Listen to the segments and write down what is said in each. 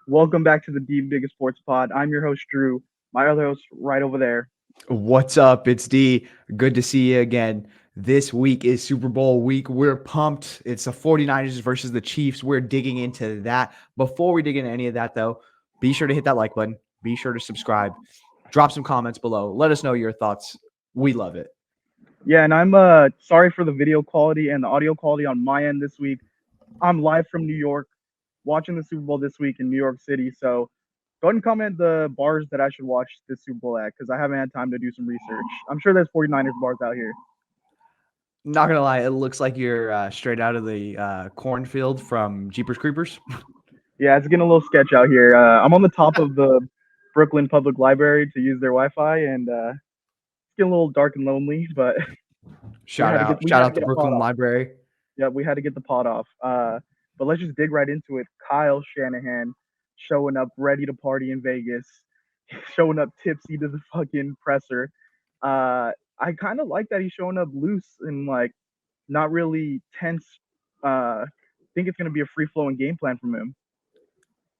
Welcome back to the Biggest Sports Pod. I'm your host, Drew. My other host, right over there. What's up? It's D. Good to see you again. This week is Super Bowl week. We're pumped. It's the 49ers versus the Chiefs. We're digging into that. Before we dig into any of that, though, be sure to hit that like button. Be sure to subscribe. Drop some comments below. Let us know your thoughts. We love it. Yeah, and I'm sorry for the video quality and the audio quality on my end this week. I'm live from New York, watching the Super Bowl this week in New York City. So go ahead and comment the bars that I should watch this Super Bowl at because I haven't had time to do some research. I'm sure there's 49ers bars out here. Not gonna lie, it looks like you're straight out of the cornfield from Jeepers Creepers. Yeah, it's getting a little sketch out here. I'm on the top of the Brooklyn Public Library to use their Wi-Fi, and it's getting a little dark and lonely. But Shout out, we shout had to out the get a pod Brooklyn off. Library. Yeah, we had to get the pod off. But let's just dig right into it. Kyle Shanahan showing up ready to party in Vegas, showing up tipsy to the fucking presser. I kind of like that he's showing up loose and like not really tense. I think it's gonna be a free flowing game plan from him.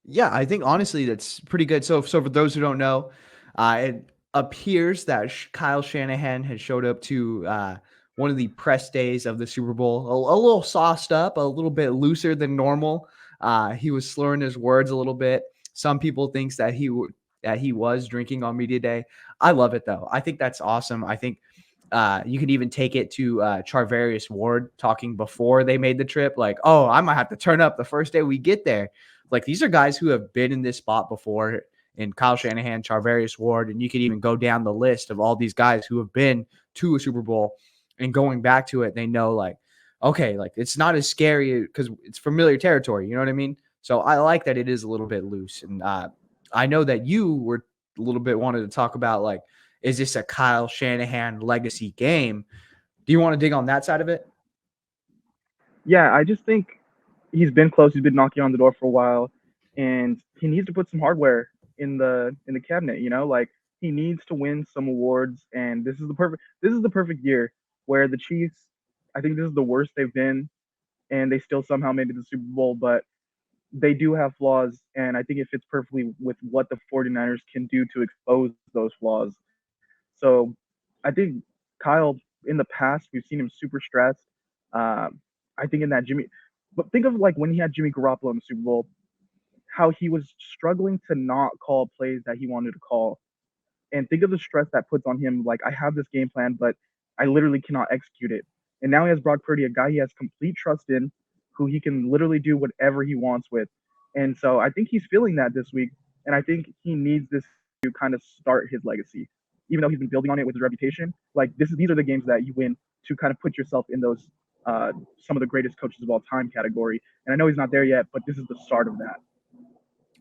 Yeah, I think honestly that's pretty good. So for those who don't know, it appears that Kyle Shanahan has showed up to one of the press days of the Super Bowl, a little sauced up, a little bit looser than normal. He was slurring his words a little bit. Some people thinks that he was drinking on media day. I love it though. I think that's awesome. I think you could even take it to Charvarius Ward talking before they made the trip, like, "Oh, I might have to turn up the first day we get there." Like these are guys who have been in this spot before, in Kyle Shanahan, Charvarius Ward, and you could even go down the list of all these guys who have been to a Super Bowl and going back to it. They know, like, okay, like it's not as scary because it's familiar territory. You know what I mean? So I like that it is a little bit loose, and I know that you were a little bit wanted to talk about, like, is this a Kyle Shanahan legacy game? Do you want to dig on that side of it? Yeah, I just think he's been close. He's been knocking on the door for a while, and he needs to put some hardware in the cabinet. Like he needs to win some awards, and this is the perfect year where the Chiefs. I think this is the worst they've been, and they still somehow made it to the Super Bowl, but they do have flaws, and I think it fits perfectly with what the 49ers can do to expose those flaws. So I think Kyle, in the past, we've seen him super stressed. Uh, I think in that Jimmy, but think of like when he had Jimmy Garoppolo in the Super Bowl, how he was struggling to not call plays that he wanted to call. And think of the stress that puts on him. Like, I have this game plan, but I literally cannot execute it. And now he has Brock Purdy, a guy he has complete trust in, who he can literally do whatever he wants with. And so I think he's feeling that this week. And I think he needs this to kind of start his legacy. Even though he's been building on it with his reputation, like these are the games that you win to kind of put yourself in those some of the greatest coaches of all time category. And I know he's not there yet, but this is the start of that.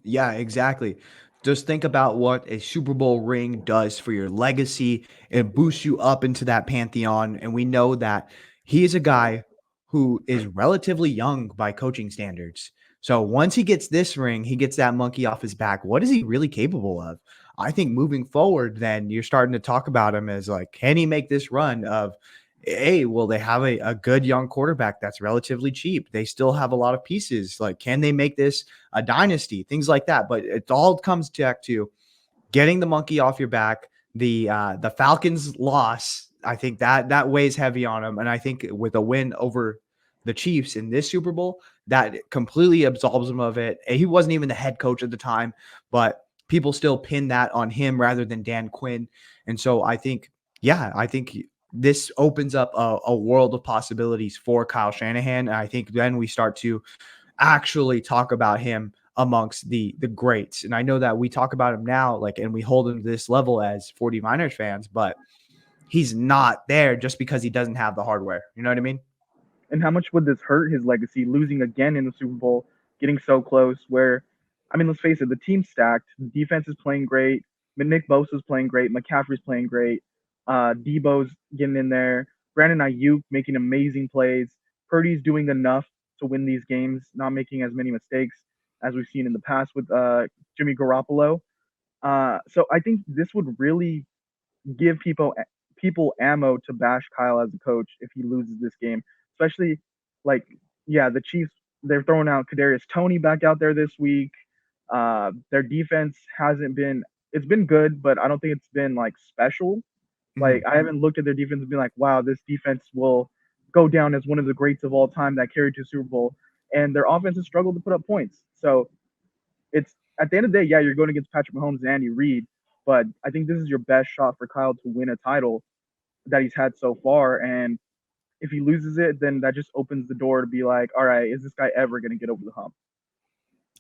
Yeah, exactly. Just think about what a Super Bowl ring does for your legacy. It boosts you up into that pantheon. And we know that he is a guy who is relatively young by coaching standards. So once he gets this ring, he gets that monkey off his back. What is he really capable of? I think moving forward, then you're starting to talk about him as like, can he make this run of, hey, well, they have a good young quarterback that's relatively cheap. They still have a lot of pieces. Like, can they make this a dynasty? Things like that. But it all comes back to getting the monkey off your back. The Falcons loss, I think that weighs heavy on him. And I think with a win over the Chiefs in this Super Bowl, that completely absolves him of it. He wasn't even the head coach at the time, but people still pin that on him rather than Dan Quinn. And so I think, yeah, I think this opens up a world of possibilities for Kyle Shanahan. And I think then we start to actually talk about him amongst the greats. And I know that we talk about him now, like, and we hold him to this level as 49ers fans, but he's not there just because he doesn't have the hardware. You know what I mean? And how much would this hurt his legacy, losing again in the Super Bowl, getting so close? Where, I mean, let's face it, the team's stacked. The defense is playing great. Nick Bosa's playing great. McCaffrey's playing great. Debo's getting in there. Brandon Ayuk making amazing plays. Purdy's doing enough to win these games, not making as many mistakes as we've seen in the past with Jimmy Garoppolo. So I think this would really give people ammo to bash Kyle as a coach if he loses this game. Especially like, yeah, the Chiefs, they're throwing out Kadarius Toney back out there this week. Their defense hasn't been, it's been good, but I don't think it's been like special. Like, Mhm. I haven't looked at their defense and been like, wow, this defense will go down as one of the greats of all time that carried to Super Bowl. And their offense has struggled to put up points. So it's at the end of the day, yeah, you're going against Patrick Mahomes and Andy Reid, but I think this is your best shot for Kyle to win a title that he's had so far. And if he loses it, then that just opens the door to be like, all right, is this guy ever going to get over the hump?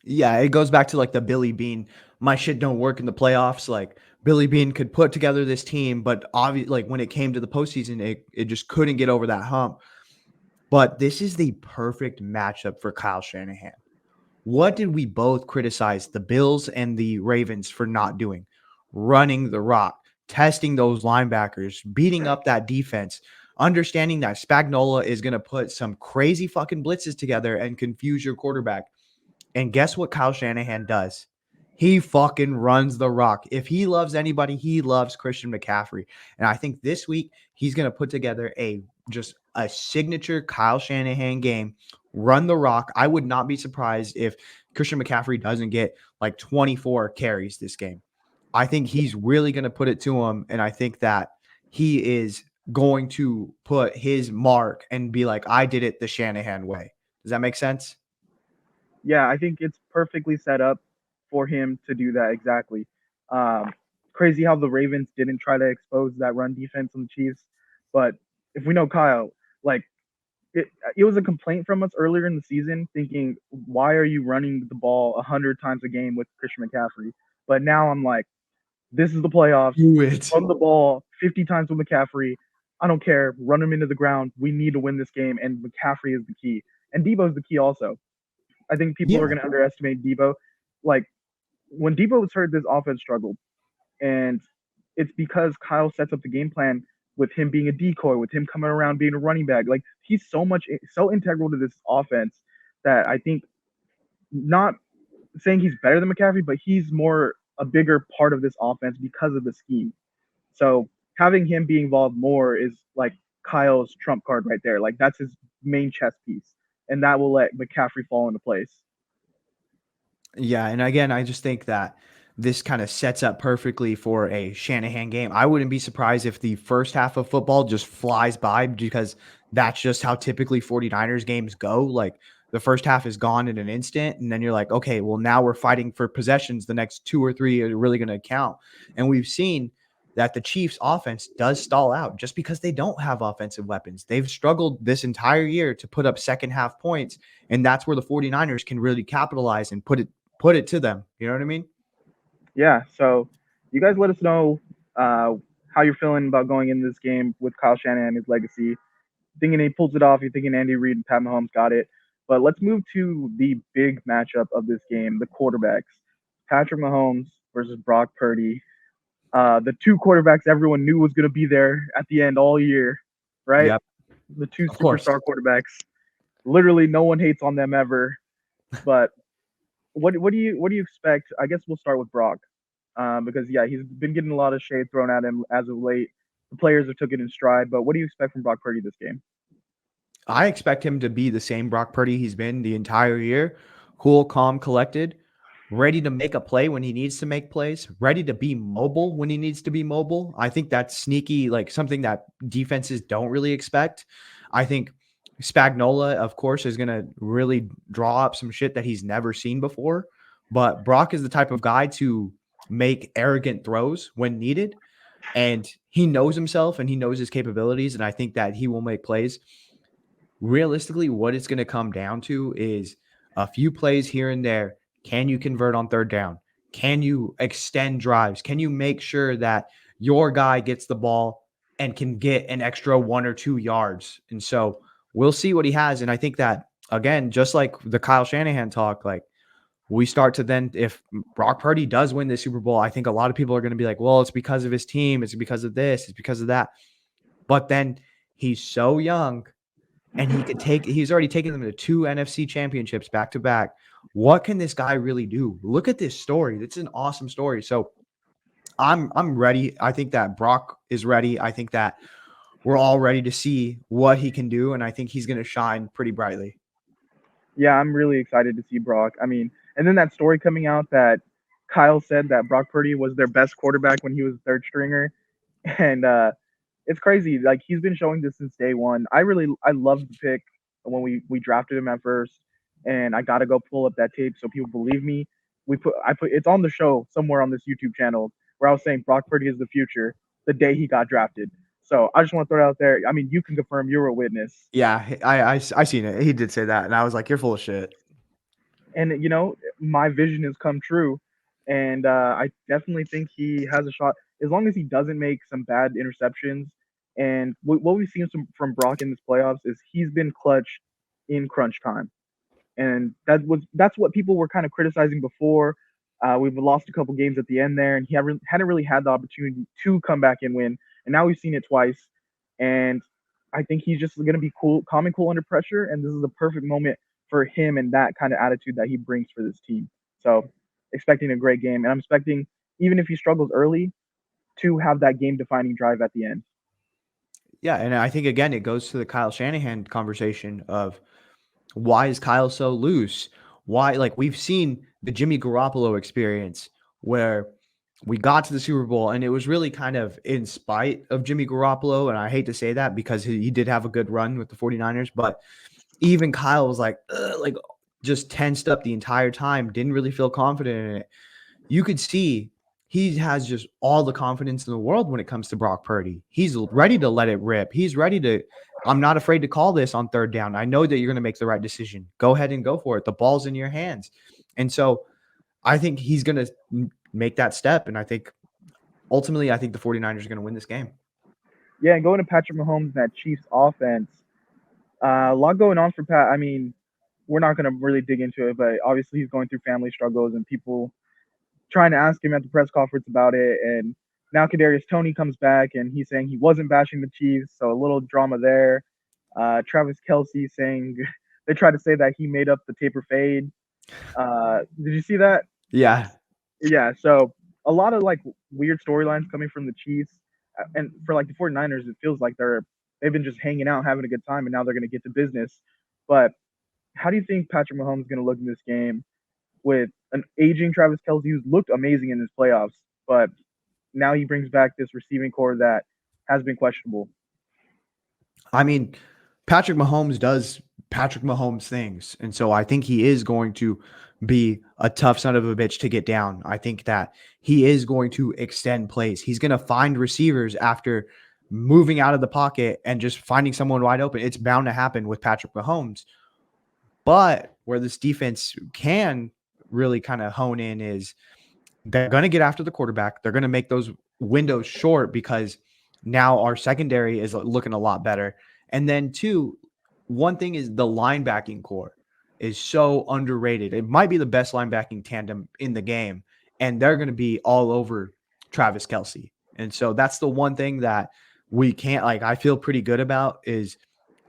Yeah, it goes back to like the Billy Bean, my shit don't work in the playoffs. Like Billy Bean could put together this team, but obviously, like when it came to the postseason, it just couldn't get over that hump. But this is the perfect matchup for Kyle Shanahan. What did we both criticize the Bills and the Ravens for not doing? Running the rock, testing those linebackers, beating up that defense, understanding that Spagnola is going to put some crazy fucking blitzes together and confuse your quarterback. And guess what Kyle Shanahan does? He fucking runs the rock. If he loves anybody, he loves Christian McCaffrey. And I think this week he's going to put together just a signature Kyle Shanahan game, run the rock. I would not be surprised if Christian McCaffrey doesn't get like 24 carries this game. I think he's really going to put it to him. And I think that he is going to put his mark and be like, I did it the Shanahan way. Does that make sense? Yeah, I think it's perfectly set up for him to do that exactly. Um, Crazy how the Ravens didn't try to expose that run defense on the Chiefs, but if we know Kyle, like it was a complaint from us earlier in the season, thinking why are you running the ball 100 times a game with Christian McCaffrey? But now I'm like, this is the playoffs. Do it. Run the ball 50 times with McCaffrey. I don't care. Run him into the ground. We need to win this game, and McCaffrey is the key, and Debo's the key also. I think people are Yeah. going to underestimate Debo. Like when Debo was hurt, this offense struggled, and it's because Kyle sets up the game plan with him being a decoy, with him coming around being a running back. Like he's so integral to this offense that I think, not saying he's better than McCaffrey, but he's more a bigger part of this offense because of the scheme. So having him be involved more is like Kyle's trump card right there. Like that's his main chess piece, and that will let McCaffrey fall into place. Yeah, and again, I just think that this kind of sets up perfectly for a Shanahan game. I wouldn't be surprised if the first half of football just flies by because that's just how typically 49ers games go. Like the first half is gone in an instant, and then you're like, okay, well, now we're fighting for possessions. The next two or three are really going to count. And we've seen that the Chiefs offense does stall out just because they don't have offensive weapons. They've struggled this entire year to put up second half points, and that's where the 49ers can really capitalize and put it to them. You know what I mean? Yeah. So you guys let us know how you're feeling about going into this game with Kyle Shanahan and his legacy. Thinking he pulls it off. You're thinking Andy Reid and Pat Mahomes got it. But let's move to the big matchup of this game, the quarterbacks. Patrick Mahomes versus Brock Purdy. The two quarterbacks everyone knew was going to be there at the end all year, right? Yep, The two of course. superstar quarterbacks. Literally, no one hates on them ever. But what do you expect? I guess we'll start with Brock, because yeah, he's been getting a lot of shade thrown at him as of late. The players have took it in stride. But what do you expect from Brock Purdy this game? I expect him to be the same Brock Purdy he's been the entire year. Cool, calm, collected, ready to make a play when he needs to make plays, ready to be mobile when he needs to be mobile. I think that's sneaky, like something that defenses don't really expect. I think Spagnola, of course, is going to really draw up some shit that he's never seen before. But Brock is the type of guy to make arrogant throws when needed. And he knows himself and he knows his capabilities. And I think that he will make plays. Realistically, what it's going to come down to is a few plays here and there. Can you convert on third down? Can you extend drives? Can you make sure that your guy gets the ball and can get an extra 1 or 2 yards? And so we'll see what he has. And I think that, again, just like the Kyle Shanahan talk, like we start to then, if Brock Purdy does win this Super Bowl, I think a lot of people are going to be like, well, it's because of his team. It's because of this. It's because of that. But then he's so young and he's already taken them to 2 NFC championships back to back. What can this guy really do? Look at this story. It's an awesome story. So I'm ready. I think that Brock is ready. I think that we're all ready to see what he can do, and I think he's going to shine pretty brightly. Yeah, I'm really excited to see Brock. I mean, And then that story coming out that Kyle said that Brock Purdy was their best quarterback when he was third stringer, and it's crazy. Like he's been showing this since day one. I loved the pick when we drafted him at first, and I gotta go pull up that tape so people believe me. I put it's on the show somewhere on this YouTube channel where I was saying Brock Purdy is the future the day he got drafted. So I just want to throw it out there. I mean, you can confirm you were a witness. Yeah, I seen it. He did say that, and I was like, "You're full of shit." And my vision has come true, and I definitely think he has a shot as long as he doesn't make some bad interceptions. And what we've seen from Brock in this playoffs is he's been clutch in crunch time, and that's what people were kind of criticizing before. We've lost a couple games at the end there, and he hadn't really had the opportunity to come back and win. And now we've seen it twice, and I think he's just going to be cool, calm and cool under pressure. And this is the perfect moment for him and that kind of attitude that he brings for this team. So, expecting a great game, and I'm expecting even if he struggles early to have that game-defining drive at the end. Yeah, and I think again it goes to the Kyle Shanahan conversation of why is Kyle so loose? Why, like we've seen the Jimmy Garoppolo experience where we got to the Super Bowl and it was really kind of in spite of Jimmy Garoppolo. And I hate to say that because he did have a good run with the 49ers, but even Kyle was like just tensed up the entire time, didn't really feel confident in it. You could see he has just all the confidence in the world when it comes to Brock Purdy. He's ready to let it rip. He's ready to, I'm not afraid to call this on third down. I know that you're going to make the right decision. Go ahead and go for it. The ball's in your hands. And so I think he's going to make that step. And I think ultimately, I think the 49ers are going to win this game. Yeah, and going to Patrick Mahomes and that Chiefs offense, a lot going on for Pat. I mean, we're not going to really dig into it, but obviously he's going through family struggles and people trying to ask him at the press conference about it. And now Kadarius Toney comes back and he's saying he wasn't bashing the Chiefs, so a little drama there. Travis Kelsey saying they tried to say that he made up the taper fade. Did you see that? Yeah. Yeah. So a lot of like weird storylines coming from the Chiefs, and for like the 49ers, it feels like they've been just hanging out, having a good time, and now they're going to get to business. But how do you think Patrick Mahomes is going to look in this game with an aging Travis Kelsey who's looked amazing in his playoffs, but now he brings back this receiving core that has been questionable? I mean, Patrick Mahomes does Patrick Mahomes things. And so I think he is going to be a tough son of a bitch to get down. I think that he is going to extend plays. He's going to find receivers after moving out of the pocket and just finding someone wide open. It's bound to happen with Patrick Mahomes. But where this defense can really kind of hone in is they're going to get after the quarterback. They're going to make those windows short because now our secondary is looking a lot better. And then two, one thing is the linebacking core is so underrated. It might be the best linebacking tandem in the game, and they're going to be all over Travis Kelsey. And so that's the one thing that we can't, like, I feel pretty good about is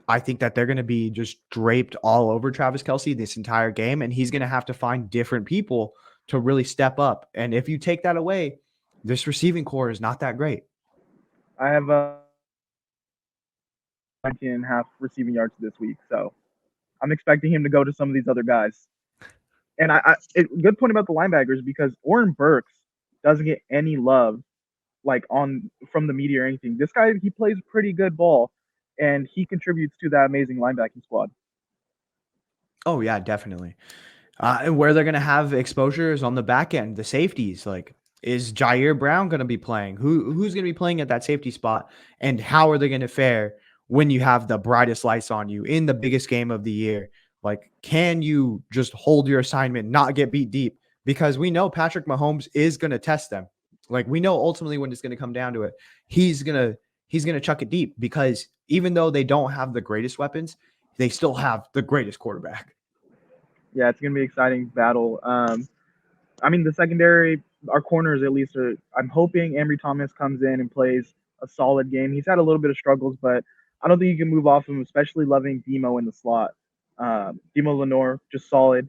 I think that they're going to be just draped all over Travis Kelsey this entire game, and he's going to have to find different people to really step up. And if you take that away, this receiving core is not that great. I have 19 and a half receiving yards this week, so I'm expecting him to go to some of these other guys. And good point about the linebackers because Oren Burks doesn't get any love like on from the media or anything. This guy he plays pretty good ball, and he contributes to that amazing linebacking squad. Oh, yeah, definitely. And where they're going to have exposure is on the back end, the safeties. Like, is Jair Brown going to be playing? Who's going to be playing at that safety spot? And how are they going to fare when you have the brightest lights on you in the biggest game of the year? Like, can you just hold your assignment, not get beat deep? Because we know Patrick Mahomes is going to test them. Like, we know ultimately when it's going to come down to it, he's gonna chuck it deep because even though they don't have the greatest weapons, they still have the greatest quarterback. Yeah, it's gonna be an exciting battle. I mean, the secondary, our corners at least are. I'm hoping Ambry Thomas comes in and plays a solid game. He's had a little bit of struggles, but I don't think you can move off him, especially loving Demo in the slot. Demo Lenore, just solid.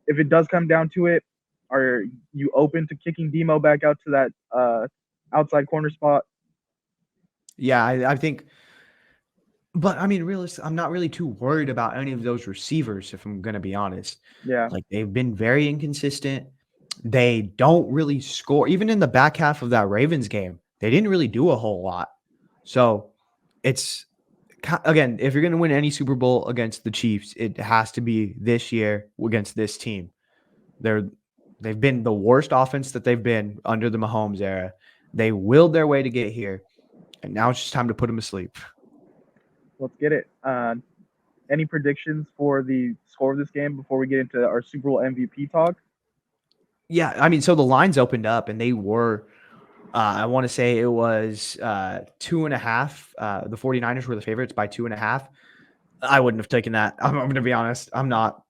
If it does come down to it, are you open to kicking Demo back out to that outside corner spot? Yeah, I think But I mean, realistically, I'm not really too worried about any of those receivers, if I'm gonna be honest. Yeah, Like, they've been very inconsistent. They don't really score. Even in the back half of that Ravens game, they didn't really do a whole lot. So it's again, if you're gonna win any Super Bowl against the Chiefs, it has to be this year against this team. They're they've been the worst offense that they've been under the Mahomes era. They willed their way to get here, and now it's just time to put them to sleep. let's get it. Any predictions for the score of this game before we get into our Super Bowl MVP talk? Yeah, I mean, so the lines opened up and they were, I want to say it was 2.5. The 49ers were the favorites by 2.5. I wouldn't have taken that. I'm going to be honest. I'm not.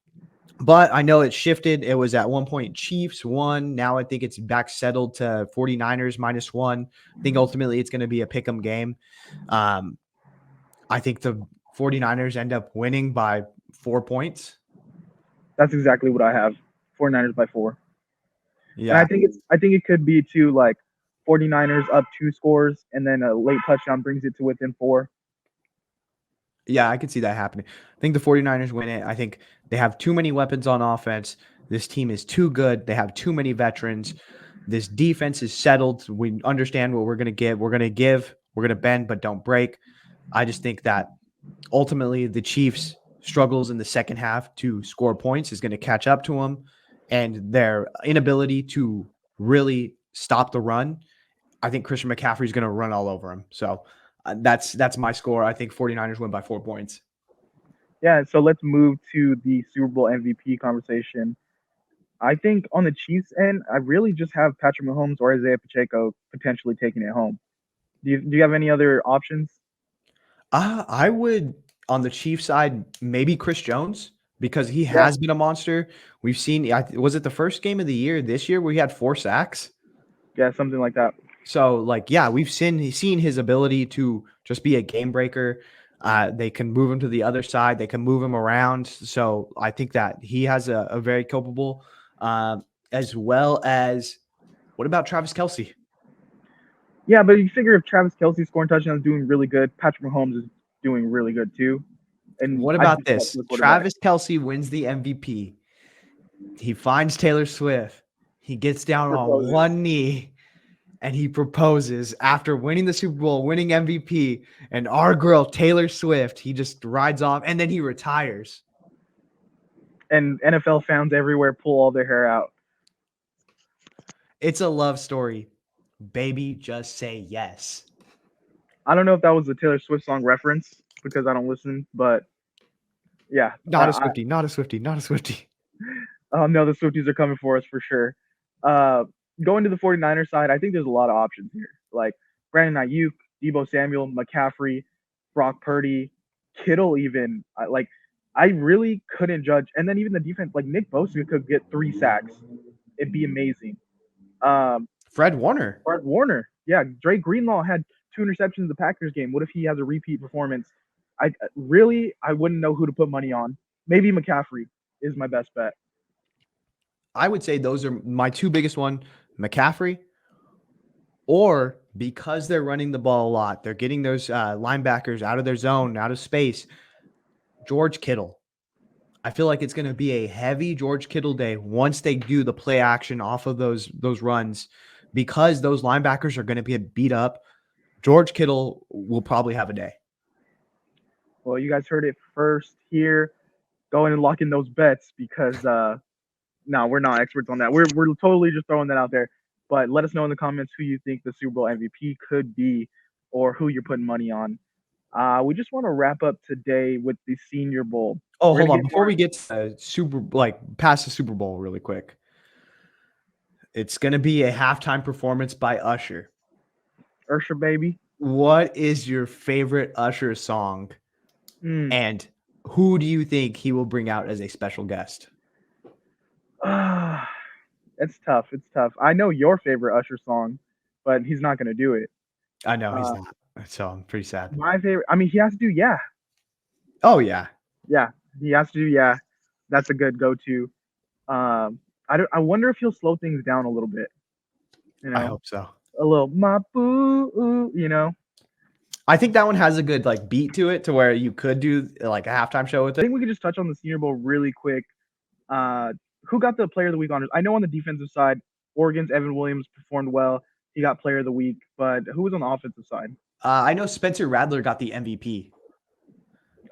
But I know it shifted. It was at one point Chiefs won. Now I think it's back settled to 49ers -1. I think ultimately it's going to be a pick 'em game. Um, I think the 49ers end up winning by 4 points. That's exactly what I have. 49ers by 4. And Yeah. I think it could be too like 49ers up 2 scores and then a late touchdown brings it to within 4. Yeah, I could see that happening. I think the 49ers win it. I think they have too many weapons on offense. This team is too good. They have too many veterans. This defense is settled. We understand what we're going to give. We're going to give. We're going to bend, but don't break. I just think that ultimately the Chiefs' struggles in the second half to score points is going to catch up to them, and their inability to really stop the run. I think Christian McCaffrey is going to run all over him. So that's my score. I think 49ers win by 4 points. Yeah, so let's move to the Super Bowl MVP conversation. I think on the Chiefs end, I really just have Patrick Mahomes or Isaiah Pacheco potentially taking it home. Do you have any other options? I would on the Chiefs side, maybe Chris Jones because he Yeah, has been a monster. We've seen, was it the first game of the year this year where he had 4 sacks? yeah, something like that. So, like, yeah, we've seen his ability to just be a game breaker. They can move him to the other side. They can move him around. So I think that he has a very culpable, as well as what about Travis Kelsey? Yeah, but you figure if Travis Kelsey scoring touchdowns doing really good, Patrick Mahomes is doing really good too. And What I about just trust this? the quarterback. Travis Kelsey wins the MVP. He finds Taylor Swift. He gets down on Proposes. one knee and he proposes after winning the Super Bowl, winning MVP. And our girl, Taylor Swift, he just rides off and then he retires. And NFL fans everywhere pull all their hair out. It's a love story. Baby, just say yes. I don't know if that was a Taylor Swift song reference because I don't listen, but yeah, Not a Swifty, not a Swifty, not a Swifty. no, the Swifties are coming for us for sure. Uh, Going to the 49ers side, I think there's a lot of options here. Like Brandon Ayuk, Debo Samuel, McCaffrey, Brock Purdy, Kittle even. I really couldn't judge. And then even the defense, like Nick Bosa could get 3 sacks. It'd be amazing. Um, Fred Warner. Fred Warner. Yeah, Drake Greenlaw had 2 interceptions in the Packers game. What if he has a repeat performance? I wouldn't know who to put money on. Maybe McCaffrey is my best bet. I would say those are my two biggest one, McCaffrey, or because they're running the ball a lot, they're getting those linebackers out of their zone, out of space. George Kittle. I feel like it's going to be a heavy George Kittle day once they do the play action off of those runs because those linebackers are going to be beat up. George Kittle will probably have a day. Well, you guys heard it first here. Go in and lock in those bets because no, we're not experts on that. We're totally just throwing that out there. But let us know in the comments who you think the Super Bowl MVP could be or who you're putting money on. We just want to wrap up today with the Senior Bowl. Oh, We're hold gonna on. get Before more we get to past the Super Bowl really quick, it's going to be a halftime performance by Usher. Ursher, baby. What is your favorite Usher song? Mm. And who do you think he will bring out as a special guest? It's tough. It's tough. I know your favorite Usher song, but he's not gonna do it. I know he's Uh, not. So I'm pretty sad. my favorite. I mean, he has to do yeah, Oh, yeah. yeah. He has to do yeah. That's a good go-to. I wonder if he'll slow things down a little bit. You I know, hope so. a little my boo. You know, I think that one has a good like beat to it to where you could do like a halftime show with I it. think we could just touch on the Senior Bowl really quick. Uh, who got the Player of the Week honors? I know on the defensive side, Oregon's Evan Williams performed well. He got Player of the Week, but who was on the offensive side? I know Spencer Rattler got the MVP.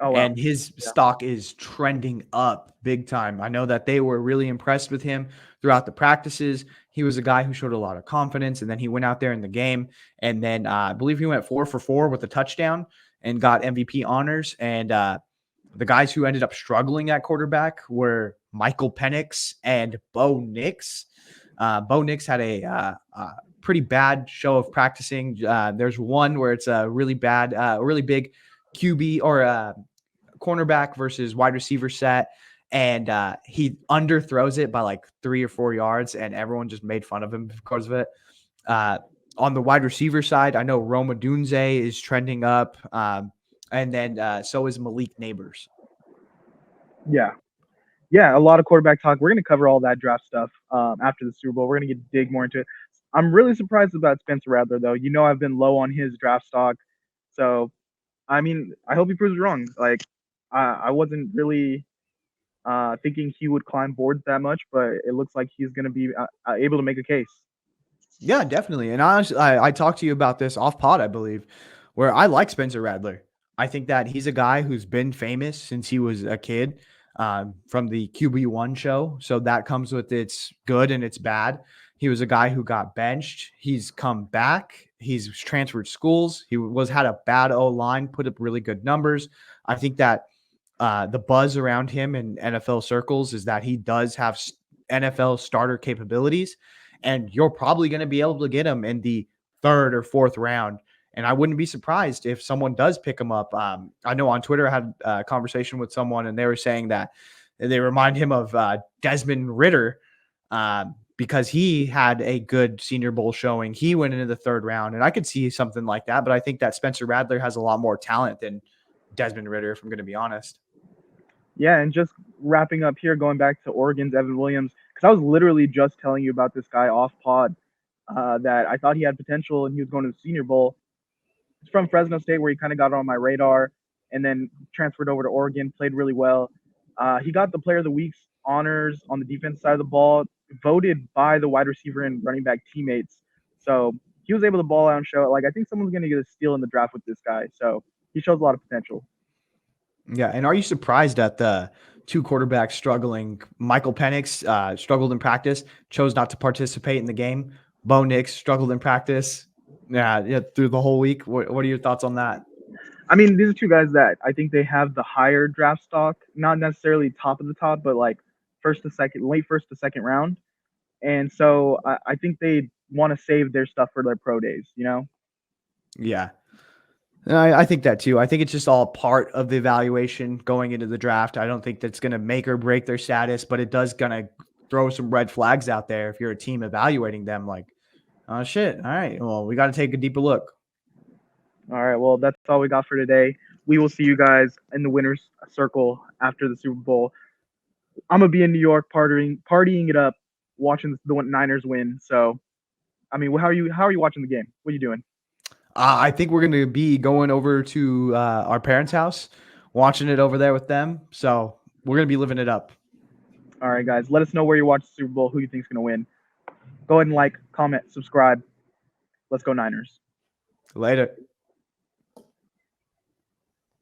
Oh wow, And his yeah, stock is trending up big time. I know that they were really impressed with him throughout the practices. He was a guy who showed a lot of confidence, and then he went out there in the game, and then I believe he went 4 for 4 with a touchdown and got MVP honors. And the guys who ended up struggling at quarterback were Michael Penix and Bo Nix. Bo Nix had a pretty bad show of practicing. There's one where it's a really bad, really big QB or cornerback versus wide receiver set, and he underthrows it by like 3 or 4 yards, and everyone just made fun of him because of it. Uh, on the wide receiver side, I know Roma Dunze is trending up, and then so is Malik Neighbors. yeah, yeah. A lot of quarterback talk. We're going to cover all that draft stuff after the Super Bowl. We're going to dig more into it. I'm really surprised about Spencer Rattler, though. You know, I've been low on his draft stock, so I mean, I hope he proves wrong. Like, I wasn't really thinking he would climb boards that much, but it looks like he's going to be able to make a case. Yeah, definitely. And honestly, I talked to you about this off pod, I believe, where I like Spencer Rattler. I think that he's a guy who's been famous since he was a kid from the QB1 show. So that comes with its good and its bad. He was a guy who got benched. He's come back. He's transferred schools. He was had a bad O line, put up really good numbers. I think that the buzz around him in NFL circles is that he does have NFL starter capabilities, and you're probably going to be able to get him in the third or fourth round. And I wouldn't be surprised if someone does pick him up. I know on Twitter I had a conversation with someone, and they were saying that they remind him of Desmond Ridder because he had a good Senior Bowl showing. He went into the third round, and I could see something like that. But I think that Spencer Rattler has a lot more talent than Desmond Ridder, if I'm going to be honest. Yeah, and just wrapping up here, going back to Oregon's Evan Williams, because I was literally just telling you about this guy off pod that I thought he had potential and he was going to the Senior Bowl. He's from Fresno State, where he kind of got on my radar, and then transferred over to Oregon, played really well. He got the Player of the Week's honors on the defense side of the ball, voted by the wide receiver and running back teammates. So he was able to ball out and show it. Like, I think someone's going to get a steal in the draft with this guy. So he shows a lot of potential. Yeah, and are you surprised at the two quarterbacks struggling? Michael Penix struggled in practice, chose not to participate in the game. Bo Nix struggled in practice, yeah, through the whole week. What are your thoughts on that? I mean, these are two guys that I think they have the higher draft stock, not necessarily top of the top, but like first to second, late first to second round. And so I think they want to save their stuff for their pro days, you know? Yeah, I think that too. I think it's just all part of the evaluation going into the draft. I don't think that's going to make or break their status, but it does going to throw some red flags out there if you're a team evaluating them. Like, oh shit! All right, well, we got to take a deeper look. All right. Well, that's all we got for today. We will see you guys in the winner's circle after the Super Bowl. I'm gonna be in New York partying it up, watching the Niners win. So, I mean, how are you watching the game? What are you doing? I think we're going to be going over to our parents' house, watching it over there with them. So we're going to be living it up. All right, guys. Let us know where you watch the Super Bowl. Who you think's gonna win? Go ahead and like, comment, subscribe. Let's go Niners. Later.